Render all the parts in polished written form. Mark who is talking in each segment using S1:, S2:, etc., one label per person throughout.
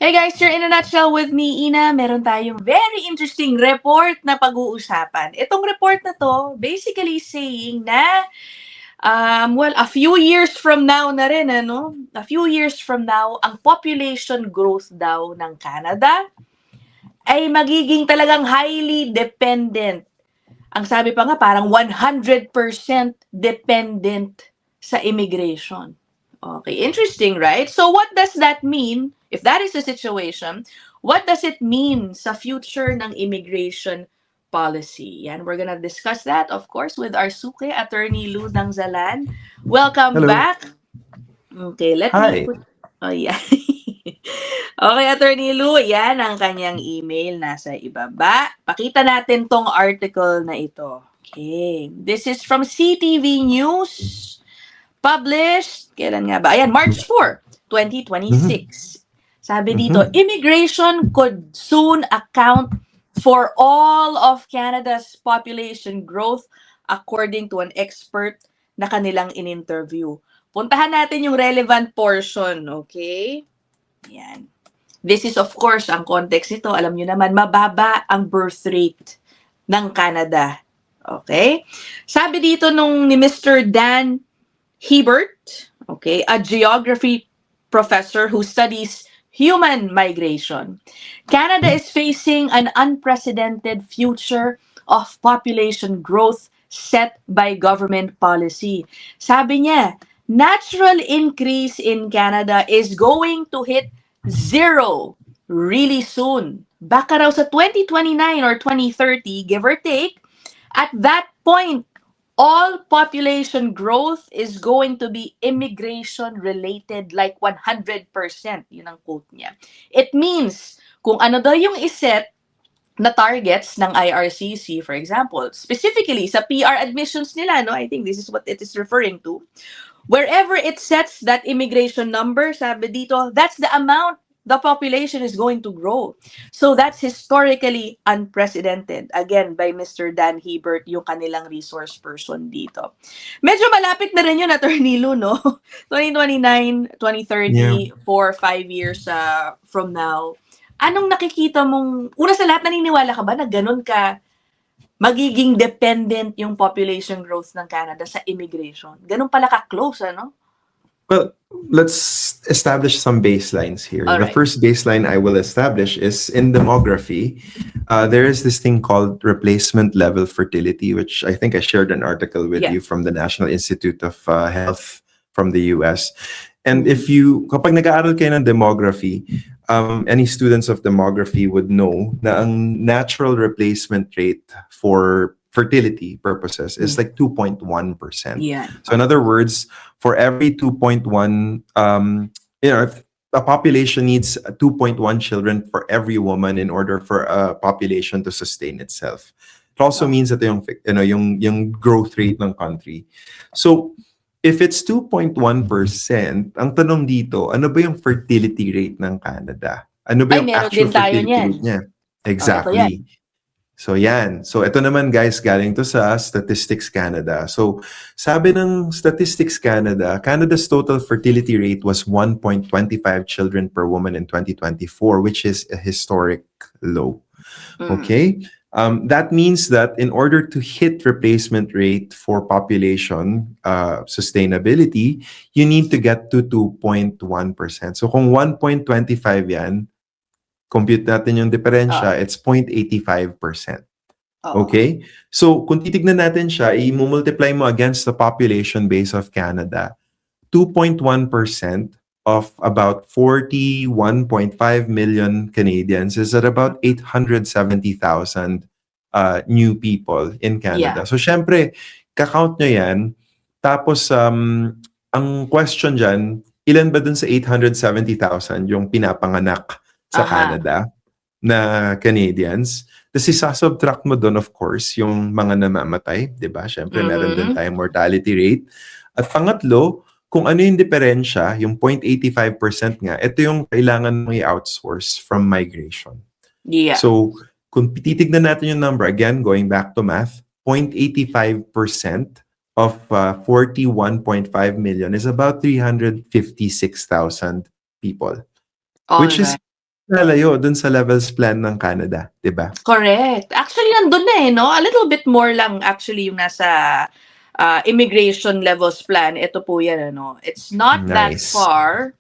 S1: Hey guys, you're in a nutshell with me, Ina. Meron tayong very interesting report na pag-uusapan. Itong report na to, basically saying na, a few years from now na rin, ano? A few years from now, ang population growth daw ng Canada ay magiging talagang highly dependent. Ang sabi pa nga, parang 100% dependent sa immigration. Okay, interesting, right? So what does that mean? If that is the situation, what does it mean sa future ng immigration policy? Yan, we're gonna discuss that, of course, with our suke, Attorney Lou Dangzalan. Welcome
S2: Hello.
S1: back. Okay, let me
S2: Hi.
S1: put... Oh, yeah. Okay, Attorney Lou, yan ang kanyang email nasa ibaba. Pakita natin tong article na ito. Okay. This is from CTV News. Published, kailan nga ba? Ayan, March 4,
S2: Mhm.
S1: 2026. Sabi dito,
S2: Mhm.
S1: immigration could soon account for all of Canada's population growth according to an expert na kanilang in-interview. Puntahan natin yung relevant portion, okay? Yan. This is of course, ang context nito, alam nyo naman, mababa ang birth rate ng Canada. Okay? Sabi dito nung ni Mr. Dan Hebert, okay, a geography professor who studies human migration. Canada is facing an unprecedented future of population growth set by government policy. Sabi niya, natural increase in Canada is going to hit zero really soon. Baka raw sa 2029 or 2030, give or take, at that point, all population growth is going to be immigration related like 100%. Yun ang quote niya. It means, kung ano daw yung iset na targets ng IRCC, for example, specifically sa PR admissions nila, no? I think this is what it is referring to. Wherever it sets that immigration number, sabi dito, that's the amount the population is going to grow. So that's historically unprecedented. Again, by Mr. Dan Hebert, yung kanilang resource person dito. Medyo malapit na rin yun, Attorney Lu, no? 2029,
S2: Yeah.
S1: 2030, 4, 5 years from now. Anong nakikita mong, una sa lahat, naniniwala ka ba na ganun ka magiging dependent yung population growth ng Canada sa immigration? Ganun pala ka-close, ano?
S2: Well, let's establish some baselines here. The
S1: Alright.
S2: first baseline I will establish is in demography. There is this thing called replacement level fertility, which I think I shared an article with
S1: Yeah.
S2: you from the National Institute of Health from the US. And if you, kapag nag-aaral kayo ng demography, any students of demography would know na ang natural replacement rate for fertility purposes is like 2.1%.
S1: Yeah.
S2: So in other words, for every 2.1, if a population needs 2.1 children for every woman in order for a population to sustain itself. It also means that yung growth rate ng country. So if it's 2.1%, ang tanong dito, ano ba yung fertility rate ng Canada? Ano ba
S1: Ay,
S2: yung
S1: meron
S2: actual
S1: din tayo
S2: fertility
S1: niyan.
S2: rate niya?
S1: Oh, ito yan.
S2: Exactly. So yan. So ito naman guys, galing to sa Statistics Canada. So sabi ng Statistics Canada, Canada's total fertility rate was 1.25 children per woman in 2024, which is a historic low. Okay? That means that in order to hit replacement rate for population sustainability, you need to get to 2.1%. So kung 1.25 yan, compute natin yung diferensya, it's 0.85%. Okay? So, kung titignan natin siya, i-multiply mo against the population base of Canada, 2.1% of about 41.5 million Canadians is at about 870,000 new people in Canada.
S1: Yeah.
S2: So, syempre, kakount nyo yan. Tapos, ang question dyan, ilan ba dun sa 870,000 yung pinapanganak sa Canada na Canadians? Tapos isasubtract mo doon, of course, yung mga namamatay, di ba? Siyempre, meron din tayong mortality rate. At pangatlo, kung ano yung diferensya, yung 0.85% nga, ito yung kailangan mong i-outsource from migration.
S1: Yeah.
S2: So, kung titignan natin yung number, again, going back to math, 0.85% of 41.5 million is about 356,000 people. Which is lalayo dun sa levels plan ng Canada, di ba?
S1: Correct. Actually, nandun na no? A little bit more lang actually yung nasa immigration levels plan. Ito po yan, ano? It's not that
S2: Nice.
S1: far.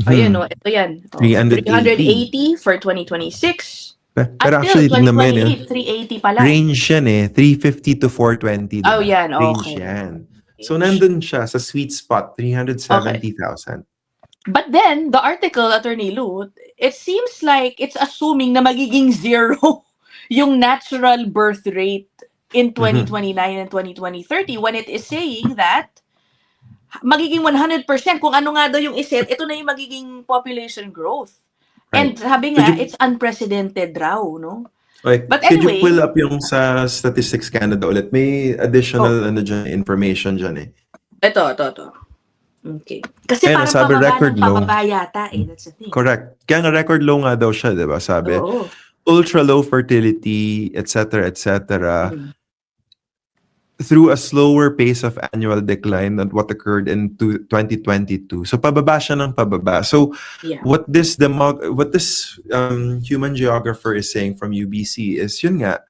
S1: Ayan, no? Ito yan.
S2: 380.
S1: 380 for 2026.
S2: Pero
S1: Until
S2: actually, tignan mo yun,
S1: 2028, 380 pala.
S2: range yan 350 to 420, diba?
S1: Oh, yan.
S2: Range
S1: Okay.
S2: yan. So, nandun siya sa sweet spot, 370,000.
S1: But then, the article, Attorney Lou, it seems like it's assuming na magiging zero yung natural birth rate in 2029 and 2030 when it is saying that magiging 100% kung ano nga daw yung iset, ito na yung magiging population growth.
S2: Right.
S1: And sabi nga, it's unprecedented raw, no?
S2: Okay.
S1: But
S2: Could you
S1: anyway,
S2: pull up yung sa Statistics Canada ulit? May additional information dyan
S1: Ito. Okay. Kasi
S2: Ayun,
S1: parang
S2: sabi,
S1: pababa
S2: record
S1: ng
S2: low.
S1: pababa yata That's the thing.
S2: Correct. Kaya nga record low nga daw siya, di ba? Sabi,
S1: Oo.
S2: ultra low fertility, etc., through a slower pace of annual decline than what occurred in 2022. So pababa siya ng pababa. So
S1: Yeah.
S2: what this human geographer is saying from UBC is yun nga,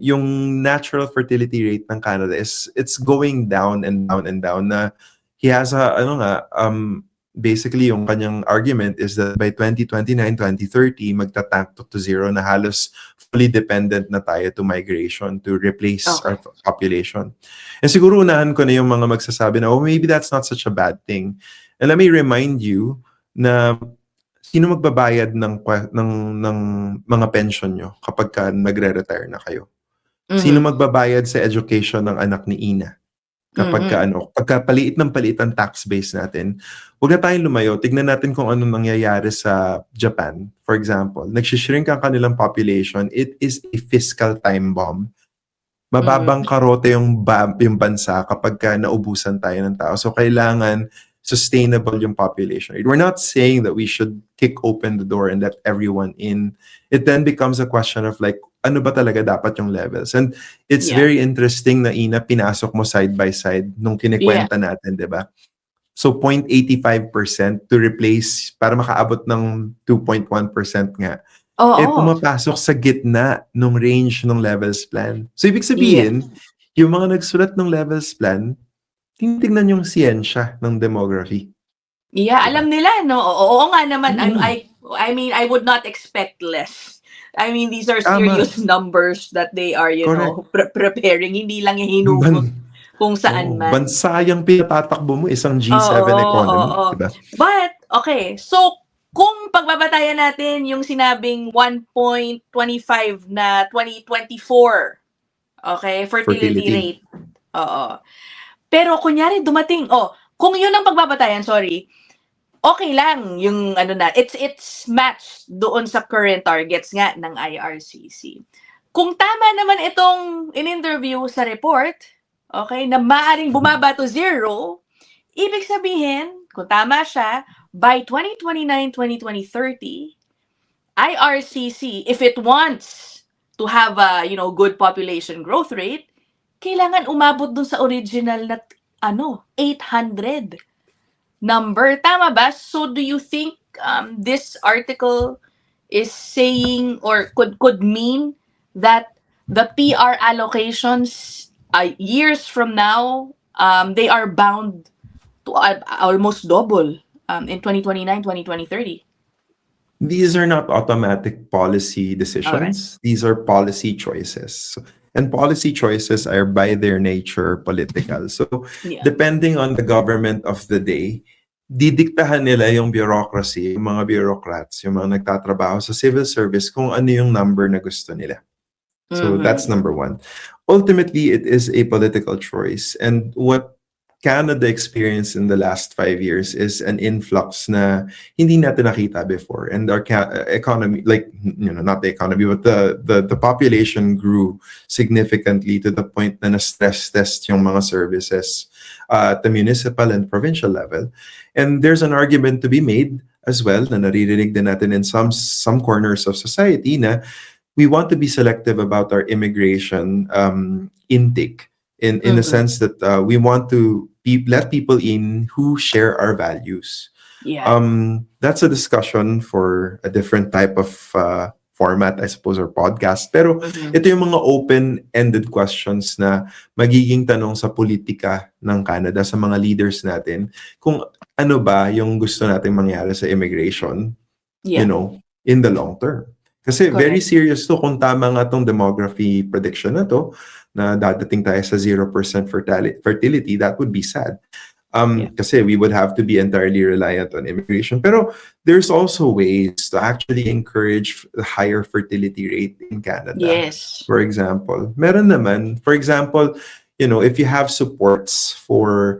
S2: yung natural fertility rate ng Canada is it's going down and down and down. Na he has basically yung kanyang argument is that by 2029, 2030, magtatank to zero na halos fully dependent na tayo to migration to replace our population. And siguro unahan ko na yung mga magsasabi na, maybe that's not such a bad thing. And let me remind you na sino magbabayad ng mga pension nyo kapag nagre-retire na kayo? Sino magbabayad sa education ng anak ni Ina? Kapag pagka paliit ang tax base natin, huwag na tayong lumayo. Tignan natin kung anong nangyayari sa Japan. For example, nagsishrink ang kanilang population. It is a fiscal time bomb. Mababang karote yung bansa kapag naubusan tayo ng tao. So, kailangan sustainable yung population. We're not saying that we should kick open the door and let everyone in. It then becomes a question of like, ano ba talaga dapat yung levels? And it's very interesting na Ina, pinasok mo side by side nung kinikwenta natin, di ba? So 0.85% to replace, para makaabot ng 2.1% nga. Pumapasok sa gitna nung range ng levels plan. So ibig sabihin, yung mga nagsulat ng levels plan, tinitingnan yung siyensya ng demography.
S1: Yeah, alam nila, no? Oo nga naman. I mean, I would not expect less. I mean, these are serious numbers that they are, preparing. Hindi lang yung hinugot kung saan man.
S2: Bansa yung pinatatakbo mo, isang G7 economy. Diba?
S1: But, okay, so kung pagbabatayan natin yung sinabing 1.25 na 2024, okay, fertility rate. Oo. Pero kunyari dumating, kung yun ang pagbabatayan, okay lang yung it's matched doon sa current targets nga ng IRCC. Kung tama naman itong in-interview sa report, okay, na maaring bumaba to zero, ibig sabihin, kung tama siya, by 2029, 2030, IRCC, if it wants to have a, good population growth rate, kailangan umabot dun sa original na 800 number. Tama ba? So do you think this article is saying or could mean that the PR allocations years from now, they are bound to almost double in 2029, 2030?
S2: These are not automatic policy decisions. These are policy choices. And policy choices are by their nature political. So depending on the government of the day, didiktahan nila yung bureaucracy, yung mga bureaucrats, yung mga nagtatrabaho sa civil service kung ano yung number na gusto nila. So that's number one. Ultimately, it is a political choice. And what Canada experienced in the last 5 years is an influx na hindi natin nakita before. And our economy, not the economy, but the population grew significantly to the point na na-stress test yung mga services at the municipal and provincial level. And there's an argument to be made as well na naririnig din natin in some corners of society na we want to be selective about our immigration intake in the sense that we want to let people in who share our values.
S1: Yeah.
S2: That's a discussion for a different type of format, I suppose, or podcast. Pero
S1: Mhm.
S2: ito yung mga open-ended questions na magiging tanong sa politika ng Canada, sa mga leaders natin, kung ano ba yung gusto nating mangyari sa immigration,
S1: Yeah.
S2: in the long term. Kasi very
S1: Correct.
S2: serious to kung tama nga tong demography prediction na to, na dadating tayo sa 0% fertility, that would be sad.
S1: Yeah.
S2: Kasi we would have to be entirely reliant on immigration. Pero there's also ways to actually encourage the higher fertility rate in Canada.
S1: Yes.
S2: For example, meron naman, for example, if you have supports for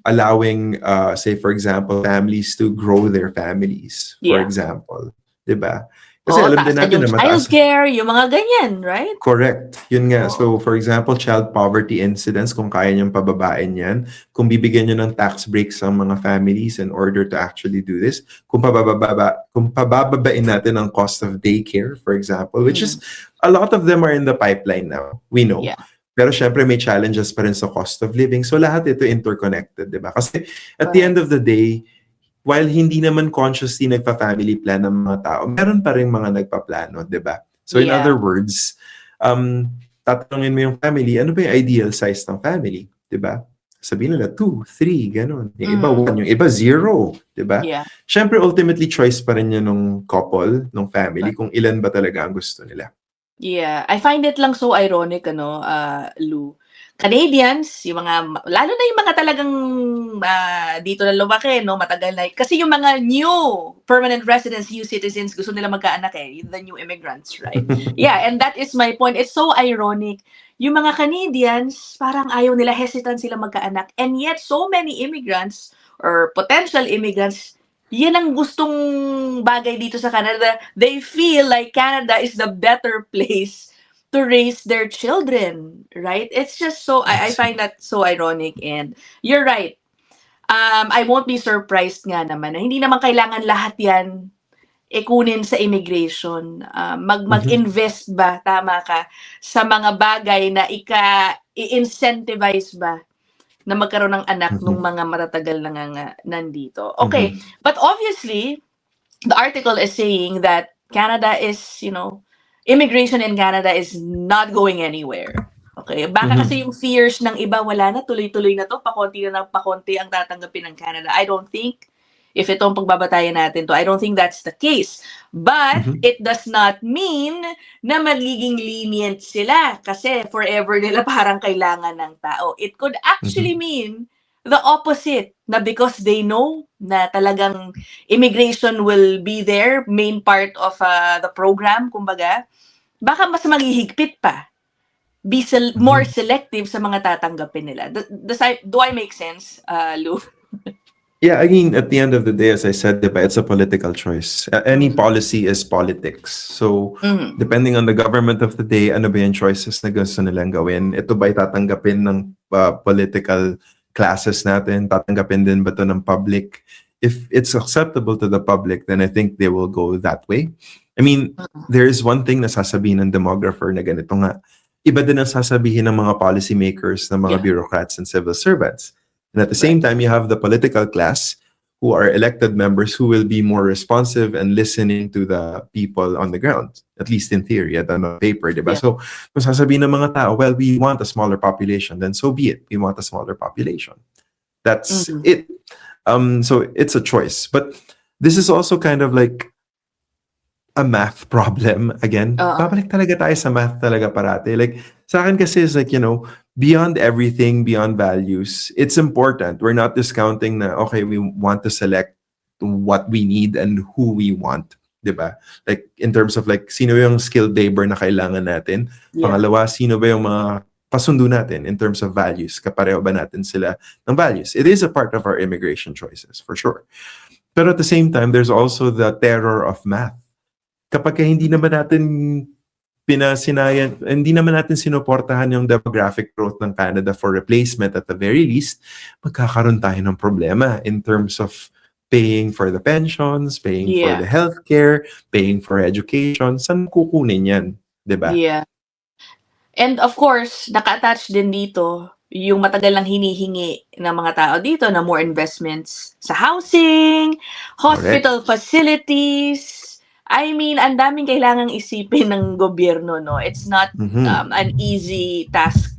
S2: allowing, say, for example, families to grow their families, for
S1: Yeah.
S2: example. Diba? Kasi alam din
S1: Taasan
S2: natin
S1: yung
S2: na mataas.
S1: childcare, yung mga ganyan, right?
S2: Correct. Yun nga.
S1: Oo.
S2: So, for example, child poverty incidence, kung kaya niyong pababain yan, kung bibigyan niyo ng tax breaks ang mga families in order to actually do this, kung pabababain natin ang cost of daycare, for example, which is, a lot of them are in the pipeline now. We know.
S1: Yeah.
S2: Pero syempre may challenges pa rin sa cost of living. So, lahat ito interconnected, di ba? Kasi at the end of the day, while hindi naman consciously nagpa-family plan ng mga tao, meron pa rin mga nagpaplano, di ba? So in
S1: Yeah.
S2: other words, tatanungin mo yung family, ano ba yung ideal size ng family? Di ba? Sabihin nila 2, 3, ganun. Yung iba 1, yung iba 0, di ba?
S1: Yeah.
S2: Syempre, ultimately, choice pa rin yun ng couple, ng family, kung ilan ba talaga ang gusto nila.
S1: Yeah. I find it lang so ironic, Lou. Canadians, yung mga, lalo na yung mga talagang dito na lumaki, no, matagal na. Kasi yung mga new permanent residents, new citizens, gusto nila magkaanak the new immigrants, right? Yeah, and that is my point. It's so ironic. Yung mga Canadians, parang ayaw nila, hesitant sila magkaanak. And yet, so many immigrants or potential immigrants, yan ang gustong bagay dito sa Canada. They feel like Canada is the better place to raise their children, right? It's just so, I find that so ironic, and you're right. I won't be surprised nga naman na hindi naman kailangan lahat yan kunin sa immigration. Mag-invest ba, tama ka, sa mga bagay na i-incentivize ba na magkaroon ng anak nung mga matatagal na nandito. Okay, but obviously, the article is saying that Canada is, immigration in Canada is not going anywhere. Okay, baka kasi yung fears ng iba, wala na, tuloy-tuloy na to, pakonti na ng pakonti ang tatanggapin ng Canada. I don't think, if itong pagbabatayan natin to, I don't think that's the case. But it does not mean na magiging lenient sila kasi forever nila parang kailangan ng tao. It could actually mean the opposite, na because they know na talagang immigration will be their main part of the program, kumbaga, baka mas maghihigpit pa. Be more selective sa mga tatanggapin nila. Do I make sense, Lou?
S2: Yeah, I mean, at the end of the day, as I said, diba, it's a political choice. Any policy is politics. So, depending on the government of the day, ano ba yung choices na gusto nilang gawin? Ito ba'y tatanggapin ng political classes natin? Tatanggapin din ba ito ng public? If it's acceptable to the public, then I think they will go that way. I mean, there is one thing na sasabihin ng demographer na ganito nga. Iba din ang sasabihin ng mga policymakers, ng mga bureaucrats and civil servants. And at the same time, you have the political class who are elected members who will be more responsive and listening to the people on the ground, at least in theory, at on paper, diba? So, kung sasabihin ng mga tao, well, we want a smaller population, then so be it. We want a smaller population. That's it. So it's a choice. But this is also kind of like a math problem. Again, babalik talaga tayo sa math talaga parati. Like, sa akin kasi is like, beyond everything, beyond values, it's important. We're not discounting na, okay, we want to select what we need and who we want. Diba? Like, in terms of like, sino yung skilled labor na kailangan natin? Pangalawa, sino ba yung mga pasundo natin in terms of values? Kapareho ba natin sila ng values? It is a part of our immigration choices, for sure. But at the same time, there's also the terror of math. Kapag hindi naman natin hindi naman natin sinuportahan yung demographic growth ng Canada for replacement, at the very least, magkakaroon tayo ng problema in terms of paying for the pensions, paying for the healthcare, paying for education. Saan kukunin yan? Diba?
S1: Yeah. And of course, naka-attach din dito yung matagal nang hinihingi ng mga tao dito na more investments sa housing, hospital facilities. I mean, ang daming kailangang isipin ng gobyerno, no? It's not
S2: Mhm.
S1: an easy task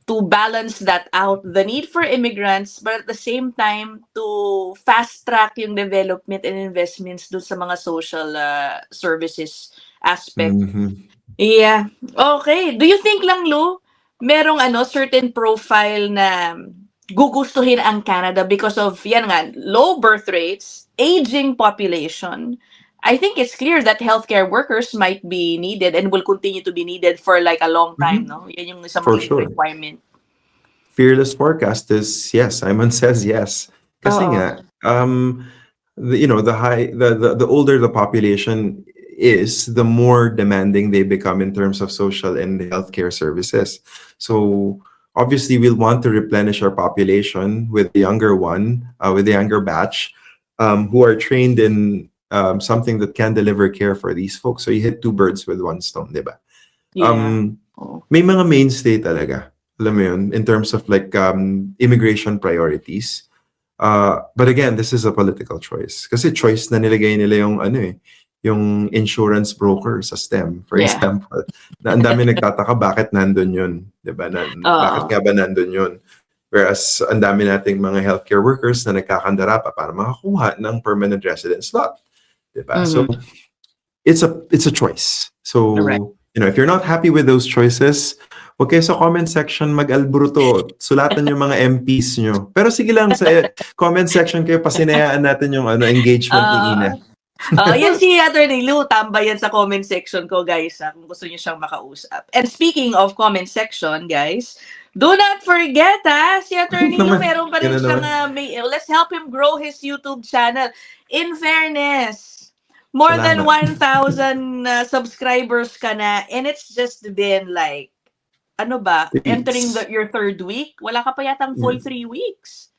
S1: to balance that out, the need for immigrants, but at the same time, to fast-track yung development and investments dun sa mga social services aspect.
S2: Mhm.
S1: Yeah. Okay. Do you think lang, Lou, merong certain profile na gugustuhin ang Canada because of, yan nga, low birth rates, aging population? I think it's clear that healthcare workers might be needed and will continue to be needed for like a long time,
S2: Mhm.
S1: no? Yan yung isang
S2: For
S1: magiging
S2: sure.
S1: requirement.
S2: Fearless forecast is yes. Simon says yes. Kasi
S1: Oo.
S2: nga, the older the population is, the more demanding they become in terms of social and healthcare services. So obviously, we'll want to replenish our population with the younger one, with the younger batch, who are trained in something that can deliver care for these folks. So you hit two birds with one stone, diba?
S1: Yeah. Oo.
S2: May mga mainstay talaga, alam mo yun, in terms of like immigration priorities. But again, this is a political choice. Kasi choice na nilagay nila yung yung insurance broker sa STEM, for
S1: Yeah.
S2: example. Na ang dami nagtataka bakit nandun yun, 'di ba? Bakit
S1: Oo.
S2: nga ba nandun yun? Whereas ang dami nating mga healthcare workers na nagkakandara pa para makakuha ng permanent resident slot, 'di ba? So
S1: Mhm.
S2: it's a choice. So,
S1: Correct.
S2: if you're not happy with those choices, huwag kayo sa comment section mag-albruto. Sulatan yung mga MPs nyo. Pero sige lang, sa comment section kayo, pasinayaan natin yung engagement ni Ina.
S1: Yan si Attorney Lou, tambay yan sa comment section ko, guys, kung gusto niyo siyang makausap. And speaking of comment section, guys, do not forget, si Attorney Lou, meron pa rin siyang, let's help him grow his YouTube channel. In fairness, more than
S2: Salamat.
S1: 1,000 subscribers ka na, and it's just been like, entering
S2: Weeks.
S1: your third week? Wala ka pa yatang full 3 weeks.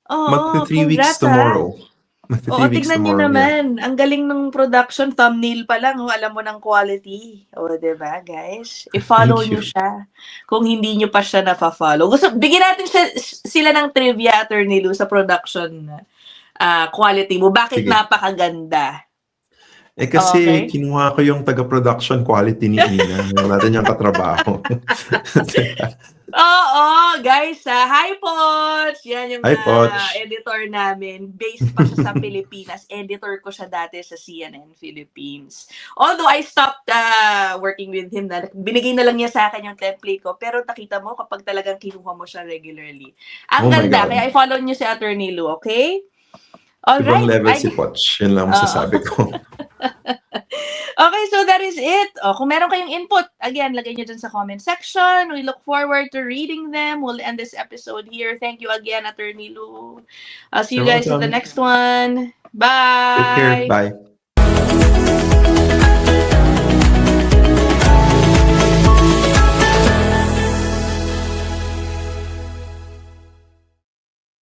S2: Magti
S1: Oo,
S2: 3 weeks
S1: congrats,
S2: tomorrow. Magti
S1: Oo,
S2: 3 weeks
S1: tignan niyo
S2: tomorrow, yeah.
S1: naman. Ang galing ng production, thumbnail pa lang, alam mo ng quality. O, diba, guys? I-follow
S2: Thank
S1: niyo
S2: you.
S1: siya kung hindi niyo pa siya nafa-follow. Bigyan natin sila ng trivia, Attorney Lou, sa production quality mo. Bakit
S2: Sige.
S1: napakaganda?
S2: Kasi
S1: Okay.
S2: kinuha ko yung taga-production quality ni Ina. Wala natin yung katrabaho.
S1: Oo, guys, hi Poch! Yan yung
S2: Hi, Poch.
S1: editor namin. Based pa siya sa Pilipinas. Editor ko siya dati sa CNN Philippines. Although I stopped working with him na, binigay na lang niya sa akin yung template ko. Pero nakita mo kapag talagang kinuha mo siya regularly. Ang
S2: Oh my
S1: ganda.
S2: God.
S1: Kaya i-follow niyo si Attorney Lou, okay?
S2: Ibang
S1: Alright.
S2: level si Poch. Yun lang masasabi ko.
S1: Okay, so that is it. Kung meron kayong input, again, lagay nyo dyan sa comment section. We look forward to reading them. We'll end this episode here. Thank you again, Attorney Lou. I'll see you
S2: You're
S1: guys in the
S2: welcome.
S1: next one.
S2: Take care.
S1: Bye!
S2: Bye.